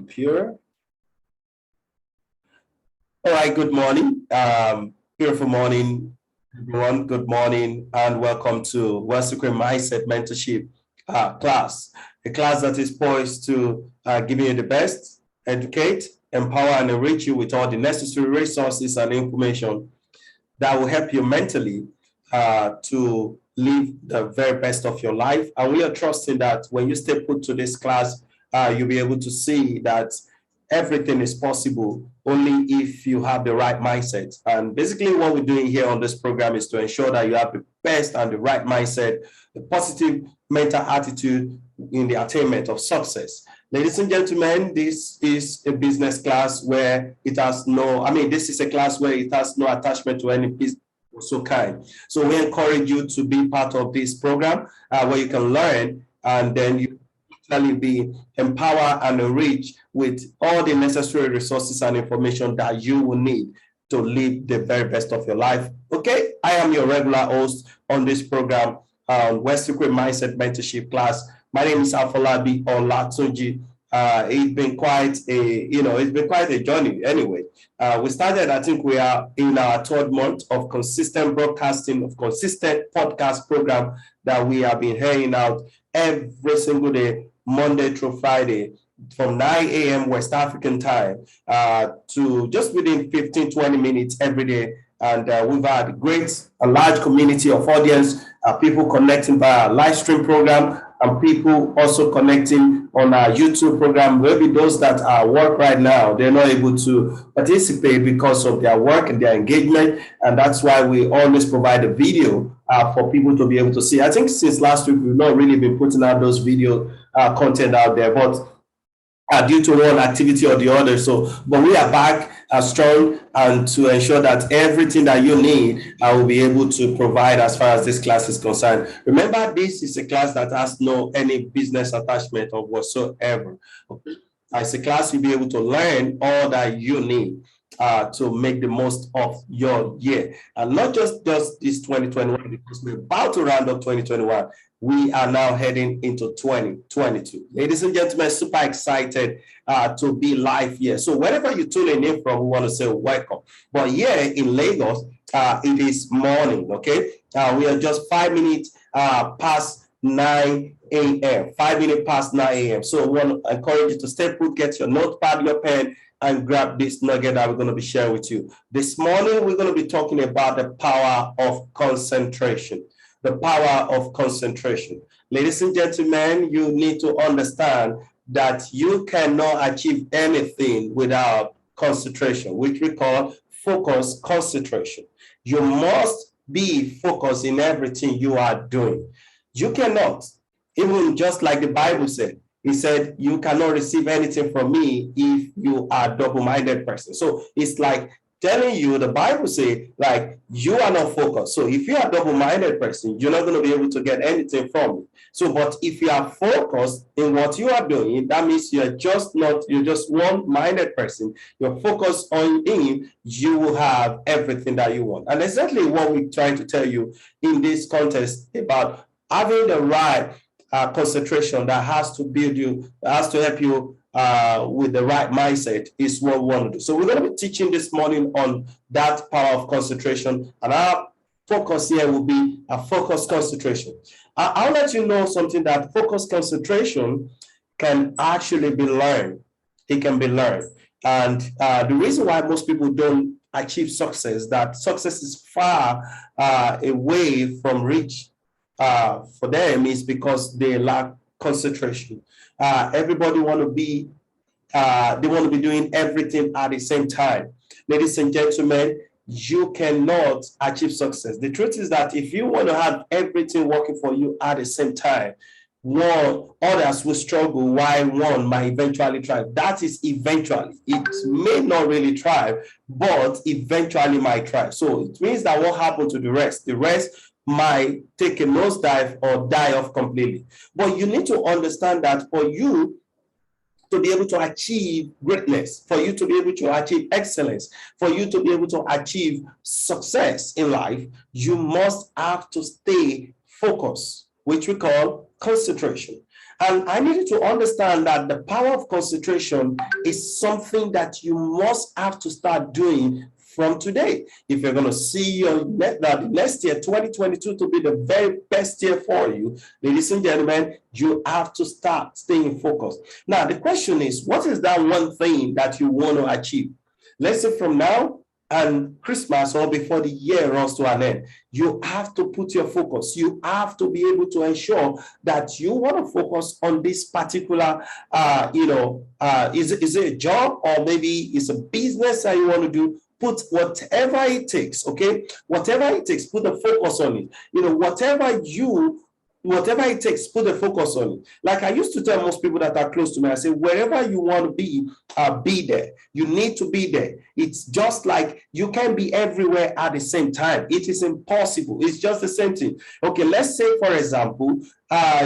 Pure. All right, good morning. Beautiful morning, everyone. Good morning, and welcome to Wealth Secret Mindset Mentorship class, a class that is poised to give you the best, educate, empower, and enrich you with all the necessary resources and information that will help you mentally to live the very best of your life. And we are trusting that when you stay put to this class, you'll be able to see that everything is possible only if you have the right mindset. And basically what we're doing here on this program is to ensure that you have the best and the right mindset, the positive mental attitude in the attainment of success. Ladies and gentlemen, this is a business class where it has this is a class where it has no attachment to any business of so kind. So we encourage you to be part of this program where you can learn and then you be empowered and enriched with all the necessary resources and information that you will need to live the very best of your life. Okay, I am your regular host on this program, Wealth Secret Mindset Mentorship class. My name is Afolabi Olatunji. It's been quite a journey. Anyway, we started. I think we are in our third month of consistent broadcasting, of consistent podcast program that we have been hearing out every single day, Monday through Friday, from 9 a.m. West African time to just within 15-20 minutes every day. And we've had a large community of audience, people connecting via our live stream program, and people also connecting on our YouTube program. Maybe those that are at work right now, they're not able to participate because of their work and their engagement. And that's why we always provide a video for people to be able to see. I think since last week, we've not really been putting out those video content out there, but due to one activity or the other. But we are back strong and to ensure that everything that you need, I will be able to provide as far as this class is concerned. Remember, this is a class that has no any business attachment or whatsoever. As a class, you'll be able to learn all that you need to make the most of your year. And not just this 2021, because we're about to round up 2021. We are now heading into 2022. Ladies and gentlemen, super excited to be live here. So wherever you're tuning in from, we want to say welcome. But here in Lagos, it is morning, okay? We are just 5 minutes past 9 a.m., 5 minutes past 9 a.m. So we want to encourage you to stay put, get your notepad, your pen, and grab this nugget that we're going to be sharing with you. This morning, we're going to be talking about the power of concentration. The power of concentration. Ladies and gentlemen, you need to understand that you cannot achieve anything without concentration, which we call focus concentration. You must be focused in everything you are doing. You cannot, even just like the Bible said, he said, you cannot receive anything from me if you are a double-minded person. So it's like telling you, the Bible says, like, you are not focused. So if you are a double-minded person, you're not going to be able to get anything from it. So, but if you are focused in what you are doing, that means you're just one-minded person. You're focused on him, you will have everything that you want. And exactly what we're trying to tell you in this contest about having the right concentration that has to build you, has to help you with the right mindset is what we want to do. So we're going to be teaching this morning on that power of concentration, and our focus here will be a focused concentration. I'll let you know something, that focused concentration can actually be learned. It can be learned. And the reason why most people don't achieve success, that success is far away from reach for them, is because they lack concentration. Everybody want to be, they want to be doing everything at the same time. Ladies and gentlemen, you cannot achieve success. The truth is that if you want to have everything working for you at the same time, others will struggle while one might eventually thrive. That is eventually. It may not really thrive, but eventually might thrive. So it means that what happened to the rest? The rest might take a nosedive or die off completely. But you need to understand that for you to be able to achieve greatness, for you to be able to achieve excellence, for you to be able to achieve success in life, you must have to stay focused, which we call concentration. And I needed to understand that the power of concentration is something that you must have to start doing from today. If you're going to see the next year, 2022, to be the very best year for you, ladies and gentlemen, you have to start staying focused. Now, the question is, what is that one thing that you want to achieve? Let's say from now and Christmas or before the year runs to an end, you have to put your focus. You have to be able to ensure that you want to focus on this particular, is it a job or maybe it's a business that you want to do? Put whatever it takes, okay? Whatever it takes, put the focus on it. Whatever it takes, put the focus on it. Like I used to tell most people that are close to me, I say, wherever you want to be there. You need to be there. It's just like you can't be everywhere at the same time. It is impossible. It's just the same thing. Okay, let's say, for example,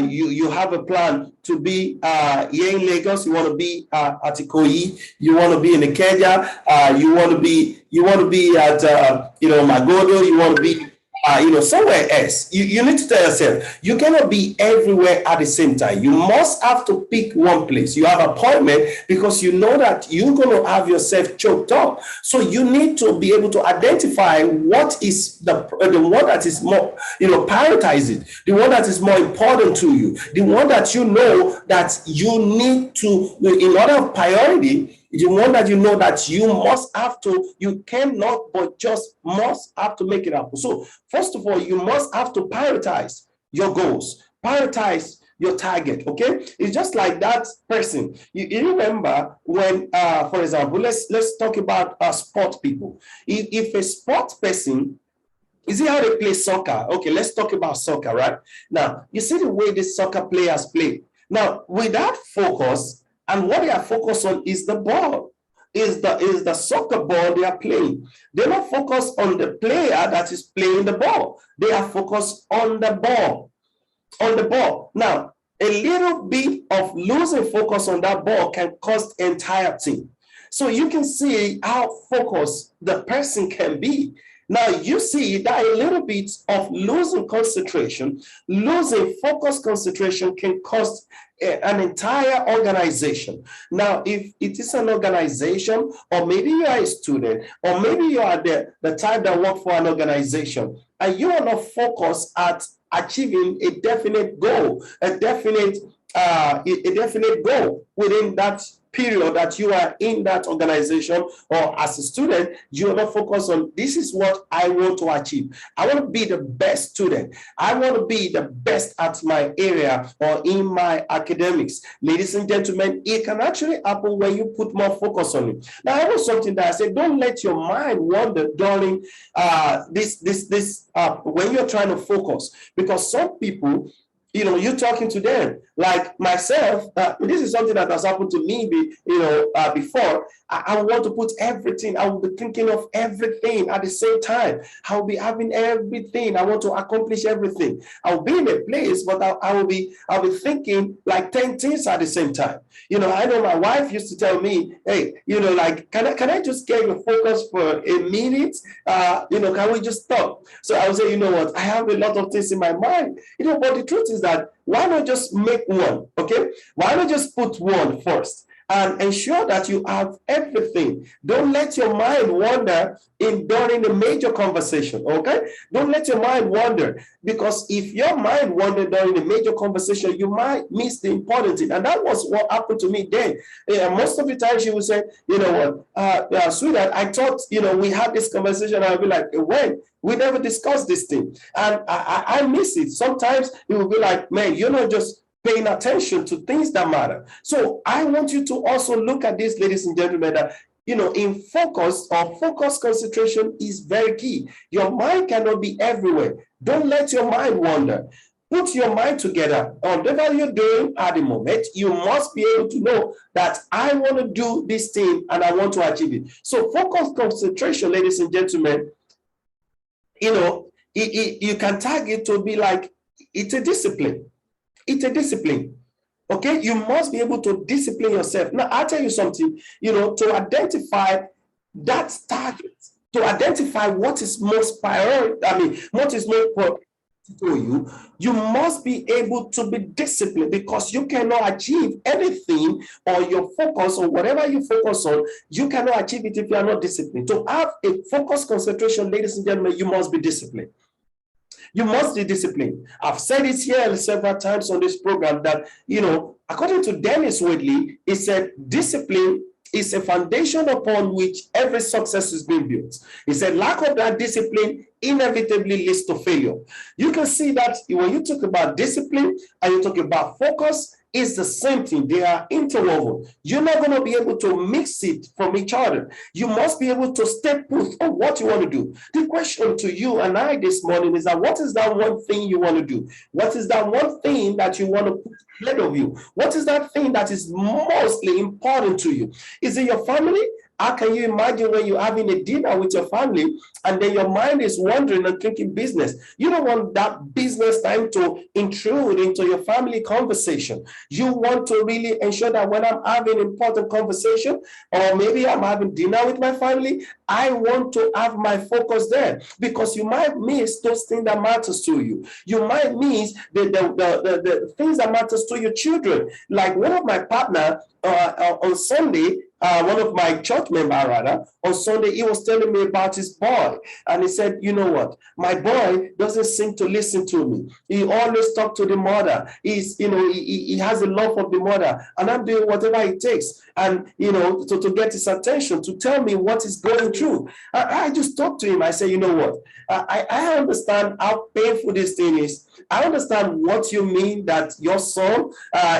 you have a plan to be here in Lagos. You want to be at Ikoyi. You want to be in Ikeja. You want to be at Magodo. You want to be somewhere else. You need to tell yourself, you cannot be everywhere at the same time. You must have to pick one place. You have an appointment because you know that you're going to have yourself choked up. So you need to be able to identify what is the one that is more, prioritize it, the one that is more important to you, the one that you know that you need to, in order of priority, the one that you know that you must have to, you cannot, but just must have to make it happen. So first of all, you must have to prioritize your goals, prioritize your target, okay? It's just like that person. You remember when, for example, let's talk about sport people. If a sport person, is it how they play soccer? Okay, let's talk about soccer, right? Now, you see the way the soccer players play. Now, without focus, and what they are focused on is the ball, is the soccer ball they are playing. They're not focused on the player that is playing the ball. They are focused on the ball, Now, a little bit of losing focus on that ball can cost the entire team. So you can see how focused the person can be. Now you see that a little bit of losing concentration, losing focus concentration can cost an entire organization. Now, if it is an organization, or maybe you are a student, or maybe you are the type that work for an organization, and you are not focused at achieving a definite goal, a definite goal within that period that you are in that organization, or as a student, you are not focused on, this is what I want to achieve. I want to be the best student. I want to be the best at my area or in my academics. Ladies and gentlemen, it can actually happen when you put more focus on it. Now, I have something that I said, don't let your mind wander during when you're trying to focus, because some people, you're talking to them. Like myself, this is something that has happened to me, before. I want to put everything. I will be thinking of everything at the same time. I'll be having everything. I want to accomplish everything. I'll be in a place, but I'll be thinking like 10 things at the same time. I know my wife used to tell me, hey, can I just get your focus for a minute? Can we just stop? So I would say, you know what? I have a lot of things in my mind. But the truth is that, why not just make one, okay? Why not just put one first and ensure that you have everything? Don't let your mind wander during the major conversation, okay? Don't let your mind wander, because if your mind wandered during the major conversation, you might miss the important thing. And that was what happened to me then. Most of the time she would say, sweetheart, I thought, we had this conversation. I'll be like, when? We never discussed this thing. And I miss it. Sometimes it will be like, man, you're not just paying attention to things that matter. So I want you to also look at this, ladies and gentlemen, that, in focus or focus concentration is very key. Your mind cannot be everywhere. Don't let your mind wander. Put your mind together on whatever you're doing at the moment. You must be able to know that I want to do this thing and I want to achieve it. So focus concentration, ladies and gentlemen, you can tag it to be like, it's a discipline. It's a discipline. Okay, you must be able to discipline yourself. Now, I'll tell you something, to identify that target, to identify what is most priority, what is most to you, you must be able to be disciplined, because you cannot achieve anything, or your focus or whatever you focus on, you cannot achieve it if you are not disciplined. To have a focused concentration, ladies and gentlemen, you must be disciplined. You must be disciplined. I've said it here several times on this program that, according to Dennis Whitley, he said discipline is a foundation upon which every success is being built. He said lack of that discipline inevitably leads to failure. You can see that when you talk about discipline and you talk about focus, it's the same thing. They are interwoven. You're not going to be able to mix it from each other. You must be able to stay put on what you want to do. The question to you and I this morning is that what is that one thing you want to do? What is that one thing that you want to put ahead of you? What is that thing that is mostly important to you? Is it your family? How can you imagine when you're having a dinner with your family and then your mind is wandering and thinking business? You don't want that business time to intrude into your family conversation. You want to really ensure that when I'm having important conversation, or maybe I'm having dinner with my family, I want to have my focus there, because you might miss those things that matters to you. You might miss the things that matters to your children. Like one of my partner on Sunday, one of my church member rather, on Sunday, he was telling me about his boy. And he said, you know what? My boy doesn't seem to listen to me. He always talks to the mother. He has a love of the mother. And I'm doing whatever it takes. And, to get his attention, to tell me what is going through. I just talked to him. I said, you know what? I understand how painful this thing is. I understand what you mean, that your son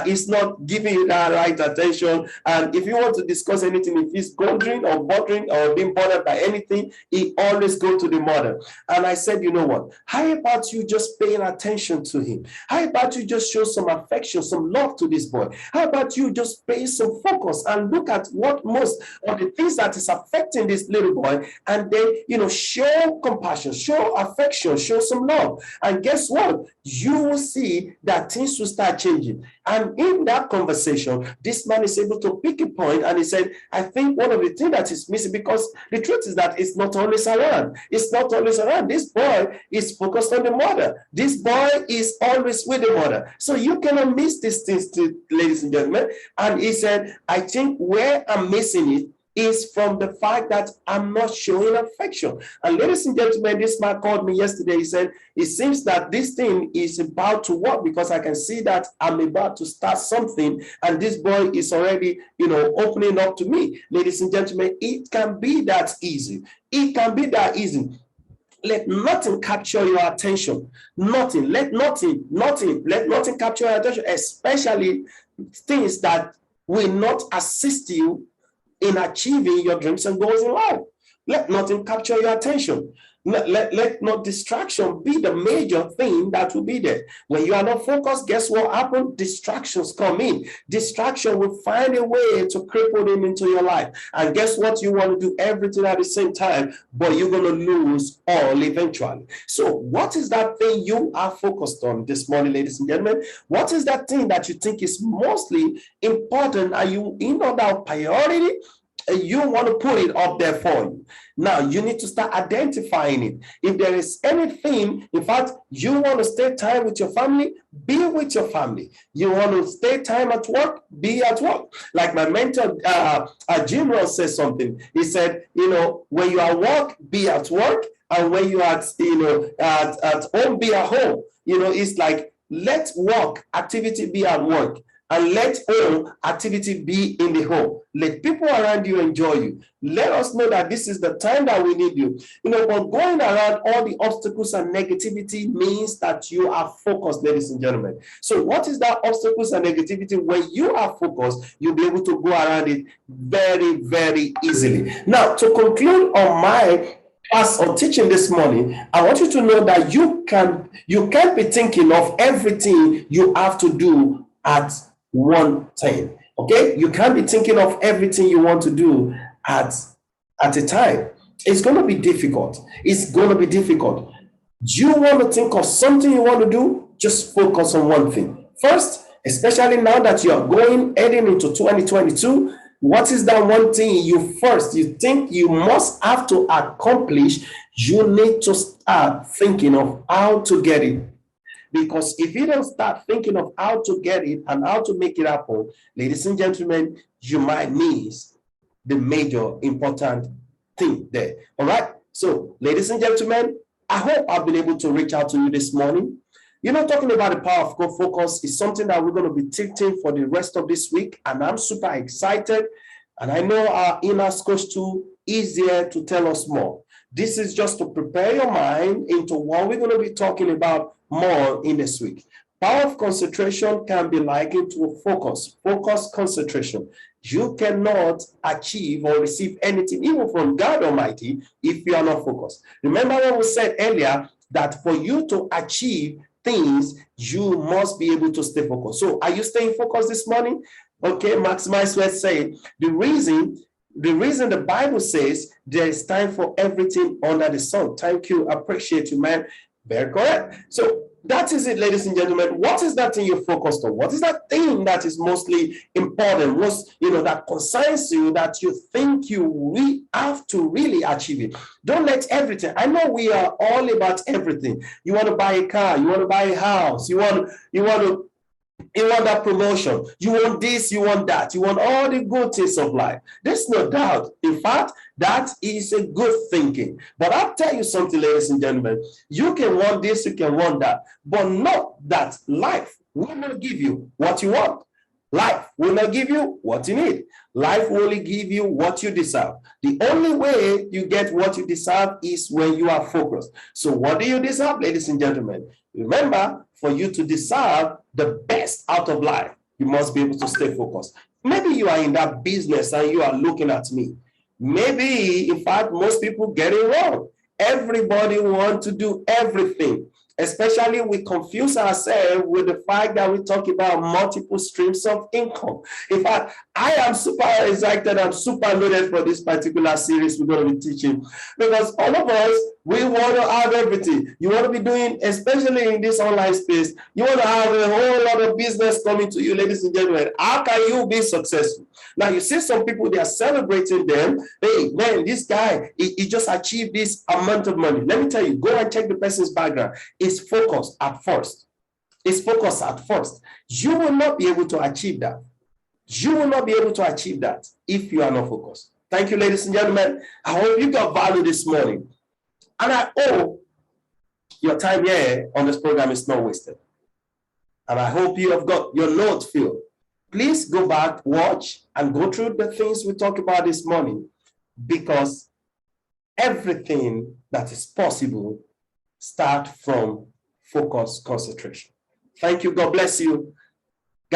is not giving you that right attention. And if you want to discuss anything, if he's bothering or being bothered by anything, he always go to the mother. And I said, you know what? How about you just paying attention to him? How about you just show some affection, some love to this boy? How about you just pay some focus and look at what most of the things that is affecting this little boy, and then, show compassion, show affection, show some love. And guess what? You will see that things will start changing. And in that conversation, this man is able to pick a point, and he said, I think one of the things that is missing, because the truth is that it's not always around. It's not always around. This boy is focused on the mother. This boy is always with the mother. So you cannot miss these things, ladies and gentlemen. And he said, I think where I'm missing it is from the fact that I'm not showing affection. And ladies and gentlemen, this man called me yesterday. He said, it seems that this thing is about to work, because I can see that I'm about to start something, and this boy is already, opening up to me. Ladies and gentlemen, it can be that easy. It can be that easy. Let nothing capture your attention. Nothing. Let nothing capture your attention, especially things that will not assist you in achieving your dreams and goals in life. Let nothing capture your attention. Let not distraction be the major thing that will be there. When you are not focused, guess what happens? Distractions come in. Distraction will find a way to cripple them into your life. And guess what? You want to do everything at the same time, but you're going to lose all eventually. So what is that thing you are focused on this morning, ladies and gentlemen? What is that thing that you think is mostly important? Are you in order of priority? You want to put it up there for you. Now, you need to start identifying it. If there is anything, in fact, you want to stay time with your family, be with your family. You want to stay time at work, be at work. Like my mentor, Jim Ross says something. He said, when you are at work, be at work. And when you are at home, be at home. It's like, let work activity be at work, and let home activity be in the home. Let people around you enjoy you. Let us know that this is the time that we need you. But going around all the obstacles and negativity means that you are focused, ladies and gentlemen. So what is that obstacles and negativity? When you are focused, you'll be able to go around it very, very easily. Now, to conclude on my class or teaching this morning, I want you to know that you can't be thinking of everything you have to do at one time. Okay, you can't be thinking of everything you want to do at a time. It's going to be difficult. It's going to be difficult. You want to think of something you want to do, just focus on one thing first, especially now that you are heading into 2022. What is that one thing you think you must have to accomplish? You need to start thinking of how to get it Because if you don't start thinking of how to get it and how to make it happen, ladies and gentlemen, you might miss the major important thing there. All right. So, ladies and gentlemen, I hope I've been able to reach out to you this morning. You know, talking about the power of focus is something that we're going to be teaching for the rest of this week, and I'm super excited. And I know our in-house coach too is there to tell us more. This is just to prepare your mind into what we're going to be talking about more in this week. Power of concentration can be likened to focus concentration. You cannot achieve or receive anything, even from God Almighty, if you are not focused. Remember what we said earlier, that for you to achieve things, you must be able to stay focused. So are you staying focused this morning? Okay, Max Maxwell said, the reason the Bible says there is time for everything under the sun. Thank you. Appreciate you, man. Very correct. So that is it, ladies and gentlemen. What is that thing you're focused on? What is that thing that is mostly important, that concerns you, that you think we have to really achieve it? Don't let everything. I know we are all about everything. You want to buy a car, you want to buy a house, you want that promotion, you want this, you want that, you want all the good things of life. There's no doubt. In fact, that is a good thinking. But I'll tell you something, ladies and gentlemen. You can want this, you can want that, but not that life will not give you what you want. Life will not give you what you need. Life will only give you what you deserve. The only way you get what you deserve is when you are focused. So what do you deserve, ladies and gentlemen? Remember, for you to deserve the best out of life, you must be able to stay focused. Maybe you are in that business and you are looking at me. Maybe, in fact, most people get it wrong. Everybody wants to do everything. Especially we confuse ourselves with the fact that we talk about multiple streams of income. In fact, I am super excited. I'm super loaded for this particular series we're going to be teaching, because all of us, we want to have everything. You want to be doing, especially in this online space, you want to have a whole lot of business coming to you, ladies and gentlemen. How can you be successful? Now, you see some people, they are celebrating them. Hey, man, this guy, he just achieved this amount of money. Let me tell you, go and check the person's background. It's focused at first. It's focused at first. You will not be able to achieve that. You will not be able to achieve that if you are not focused. Thank you, ladies and gentlemen. I hope you got value this morning. And I hope your time here on this program is not wasted. And I hope you have got your note filled. Please go back, watch, and go through the things we talked about this morning, because everything that is possible starts from focus concentration. Thank you. God bless you.